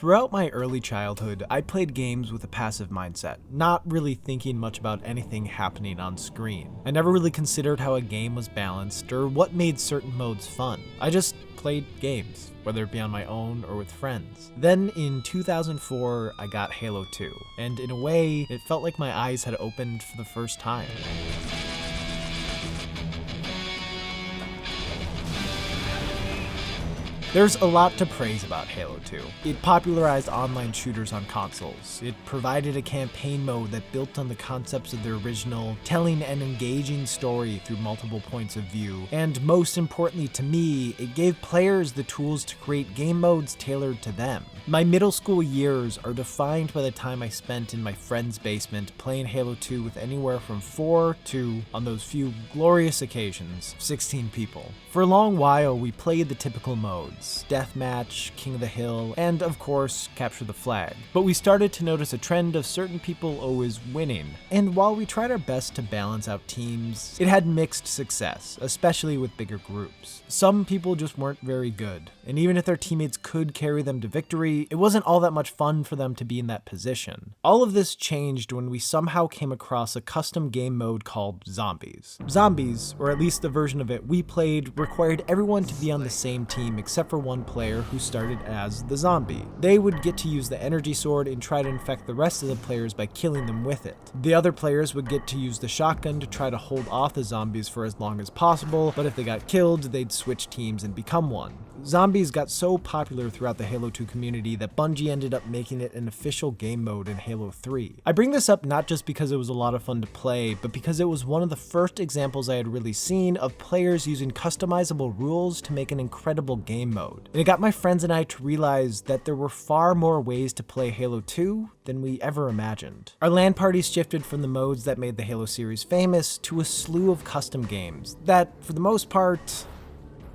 Throughout my early childhood, I played games with a passive mindset, not really thinking much about anything happening on screen. I never really considered how a game was balanced or what made certain modes fun. I just played games, whether it be on my own or with friends. Then in 2004, I got Halo 2, and in a way, it felt like my eyes had opened for the first time. There's a lot to praise about Halo 2. It popularized online shooters on consoles. It provided a campaign mode that built on the concepts of the original, telling an engaging story through multiple points of view. And most importantly to me, it gave players the tools to create game modes tailored to them. My middle school years are defined by the time I spent in my friend's basement playing Halo 2 with anywhere from 4 to, on those few glorious occasions, 16 people. For a long while, we played the typical modes: Deathmatch, King of the Hill, and of course, Capture the Flag. But we started to notice a trend of certain people always winning. And while we tried our best to balance out teams, it had mixed success, especially with bigger groups. Some people just weren't very good, and even if their teammates could carry them to victory, it wasn't all that much fun for them to be in that position. All of this changed when we somehow came across a custom game mode called Zombies. Zombies, or at least the version of it we played, required everyone to be on the same team except for one player who started as the zombie. They would get to use the energy sword and try to infect the rest of the players by killing them with it. The other players would get to use the shotgun to try to hold off the zombies for as long as possible, but if they got killed, they'd switch teams and become one. Zombies got so popular throughout the Halo 2 community that Bungie ended up making it an official game mode in Halo 3. I bring this up not just because it was a lot of fun to play, but because it was one of the first examples I had really seen of players using customizable rules to make an incredible game mode. And it got my friends and I to realize that there were far more ways to play Halo 2 than we ever imagined. Our LAN parties shifted from the modes that made the Halo series famous to a slew of custom games that, for the most part,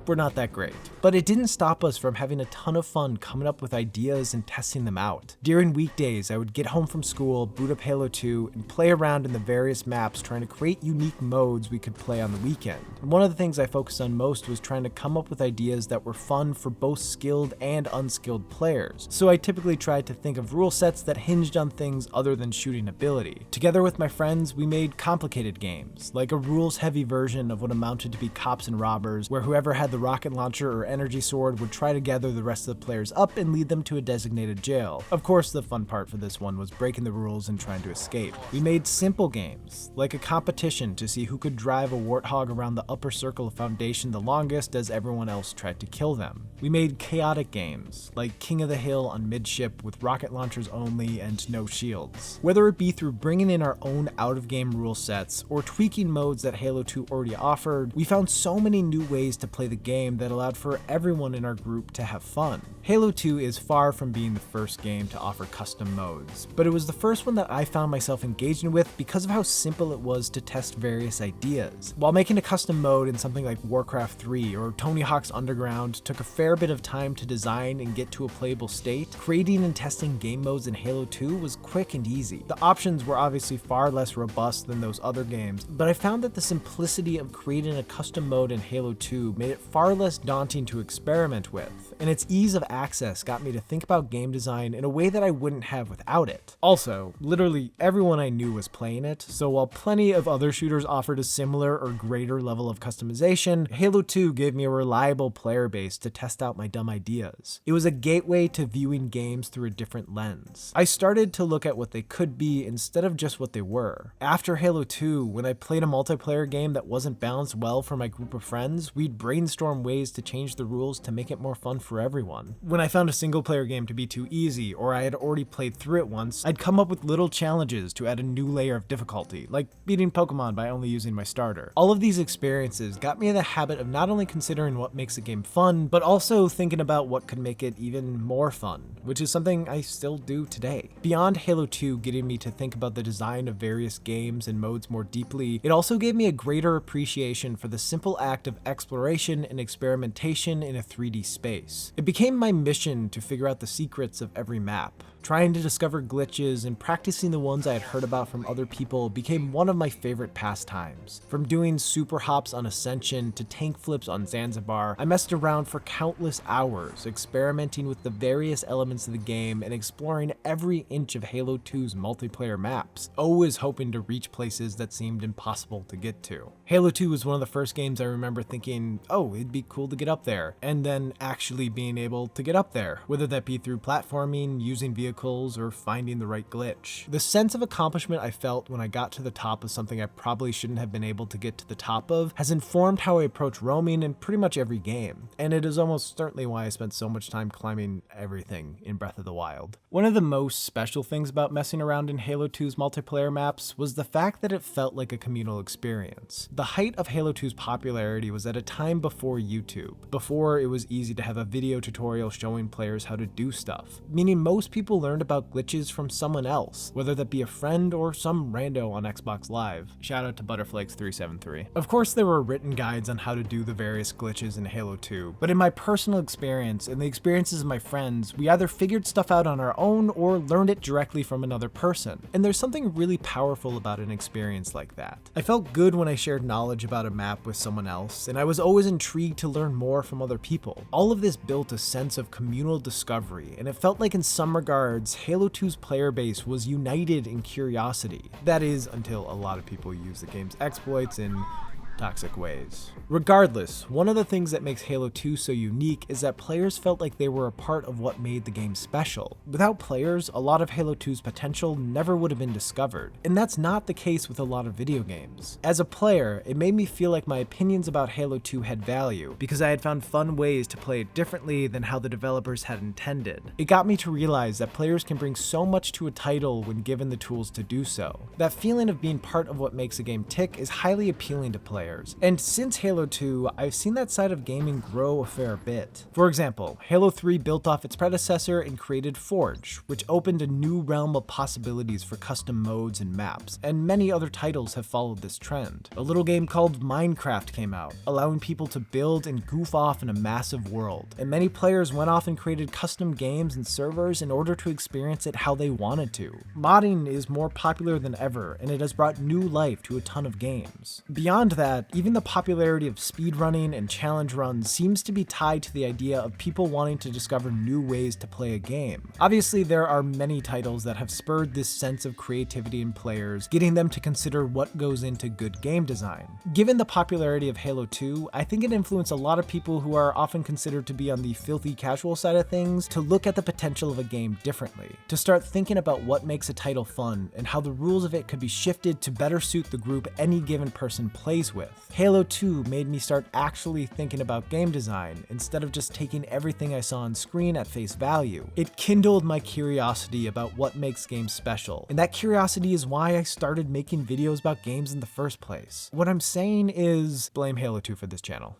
were not that great. But it didn't stop us from having a ton of fun coming up with ideas and testing them out. During weekdays, I would get home from school, boot up Halo 2, and play around in the various maps trying to create unique modes we could play on the weekend. And one of the things I focused on most was trying to come up with ideas that were fun for both skilled and unskilled players. So I typically tried to think of rule sets that hinged on things other than shooting ability. Together with my friends, we made complicated games, like a rules-heavy version of what amounted to be Cops and Robbers, where whoever had the rocket launcher or energy sword would try to gather the rest of the players up and lead them to a designated jail. Of course, the fun part for this one was breaking the rules and trying to escape. We made simple games, like a competition to see who could drive a warthog around the upper circle of Foundation the longest as everyone else tried to kill them. We made chaotic games, like King of the Hill on midship with rocket launchers only and no shields. Whether it be through bringing in our own out-of-game rule sets or tweaking modes that Halo 2 already offered, we found so many new ways to play the game that allowed for everyone in our group to have fun. Halo 2 is far from being the first game to offer custom modes, but it was the first one that I found myself engaging with because of how simple it was to test various ideas. While making a custom mode in something like Warcraft 3 or Tony Hawk's Underground took a fair bit of time to design and get to a playable state, creating and testing game modes in Halo 2 was quick and easy. The options were obviously far less robust than those other games, but I found that the simplicity of creating a custom mode in Halo 2 made it far less daunting to experiment with, and its ease of access got me to think about game design in a way that I wouldn't have without it. Also, literally everyone I knew was playing it, so while plenty of other shooters offered a similar or greater level of customization, Halo 2 gave me a reliable player base to test out my dumb ideas. It was a gateway to viewing games through a different lens. I started to look at what they could be instead of just what they were. After Halo 2, when I played a multiplayer game that wasn't balanced well for my group of friends, we'd brainstorm ways to change the rules to make it more fun for everyone. When I found a single player game to be too easy, or I had already played through it once, I'd come up with little challenges to add a new layer of difficulty, like beating Pokemon by only using my starter. All of these experiences got me in the habit of not only considering what makes a game fun, but also thinking about what could make it even more fun, which is something I still do today. Beyond Halo 2 getting me to think about the design of various games and modes more deeply, it also gave me a greater appreciation for the simple act of exploration and experimentation in a 3D space. It became my mission to figure out the secrets of every map, Trying to discover glitches and practicing the ones I had heard about from other people became one of my favorite pastimes. From doing super hops on Ascension to tank flips on Zanzibar, I messed around for countless hours, experimenting with the various elements of the game and exploring every inch of Halo 2's multiplayer maps, always hoping to reach places that seemed impossible to get to. Halo 2 was one of the first games I remember thinking, oh, it'd be cool to get up there, and then actually being able to get up there, whether that be through platforming, using vehicles, or finding the right glitch. The sense of accomplishment I felt when I got to the top of something I probably shouldn't have been able to get to the top of has informed how I approach roaming in pretty much every game, and it is almost certainly why I spent so much time climbing everything in Breath of the Wild. One of the most special things about messing around in Halo 2's multiplayer maps was the fact that it felt like a communal experience. The height of Halo 2's popularity was at a time before YouTube, before it was easy to have a video tutorial showing players how to do stuff, meaning most people learned about glitches from someone else, whether that be a friend or some rando on Xbox Live. Shout out to Butterflakes373. Of course, there were written guides on how to do the various glitches in Halo 2, but in my personal experience and the experiences of my friends, we either figured stuff out on our own or learned it directly from another person. And there's something really powerful about an experience like that. I felt good when I shared knowledge about a map with someone else, and I was always intrigued to learn more from other people. All of this built a sense of communal discovery, and it felt like in some regards, Halo 2's player base was united in curiosity. That is, until a lot of people use the game's exploits in toxic ways. Regardless, one of the things that makes Halo 2 so unique is that players felt like they were a part of what made the game special. Without players, a lot of Halo 2's potential never would have been discovered, and that's not the case with a lot of video games. As a player, it made me feel like my opinions about Halo 2 had value, because I had found fun ways to play it differently than how the developers had intended. It got me to realize that players can bring so much to a title when given the tools to do so. That feeling of being part of what makes a game tick is highly appealing to players. And since Halo 2, I've seen that side of gaming grow a fair bit. For example, Halo 3 built off its predecessor and created Forge, which opened a new realm of possibilities for custom modes and maps, and many other titles have followed this trend. A little game called Minecraft came out, allowing people to build and goof off in a massive world, and many players went off and created custom games and servers in order to experience it how they wanted to. Modding is more popular than ever, and it has brought new life to a ton of games. Beyond that, even the popularity of speedrunning and challenge runs seems to be tied to the idea of people wanting to discover new ways to play a game. Obviously, there are many titles that have spurred this sense of creativity in players, getting them to consider what goes into good game design. Given the popularity of Halo 2, I think it influenced a lot of people who are often considered to be on the filthy casual side of things to look at the potential of a game differently, to start thinking about what makes a title fun and how the rules of it could be shifted to better suit the group any given person plays with. Halo 2 made me start actually thinking about game design instead of just taking everything I saw on screen at face value. It kindled my curiosity about what makes games special, and that curiosity is why I started making videos about games in the first place. What I'm saying is, blame Halo 2 for this channel.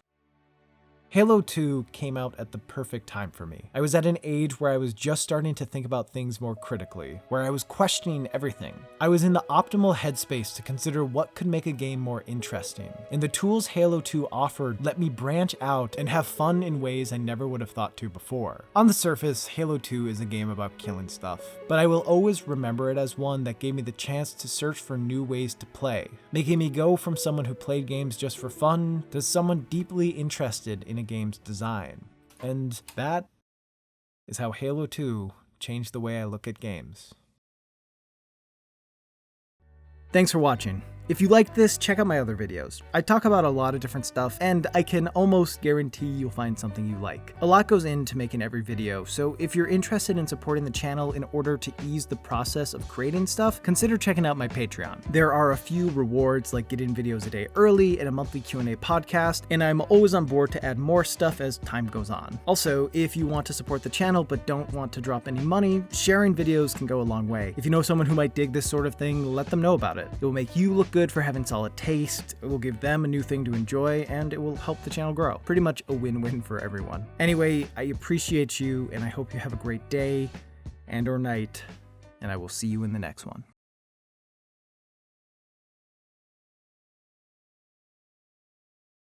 Halo 2 came out at the perfect time for me. I was at an age where I was just starting to think about things more critically, where I was questioning everything. I was in the optimal headspace to consider what could make a game more interesting, and the tools Halo 2 offered let me branch out and have fun in ways I never would have thought to before. On the surface, Halo 2 is a game about killing stuff, but I will always remember it as one that gave me the chance to search for new ways to play, making me go from someone who played games just for fun to someone deeply interested in a game's design. And that is how Halo 2 changed the way I look at games. Thanks for watching. If you liked this, check out my other videos. I talk about a lot of different stuff, and I can almost guarantee you'll find something you like. A lot goes into making every video, so if you're interested in supporting the channel in order to ease the process of creating stuff, consider checking out my Patreon. There are a few rewards like getting videos a day early and a monthly Q&A podcast, and I'm always on board to add more stuff as time goes on. Also, if you want to support the channel but don't want to drop any money, sharing videos can go a long way. If you know someone who might dig this sort of thing, let them know about it. It will make you look good for having solid taste, it will give them a new thing to enjoy, and it will help the channel grow. Pretty much a win-win for everyone. Anyway, I appreciate you, and I hope you have a great day and or night, and I will see you in the next one.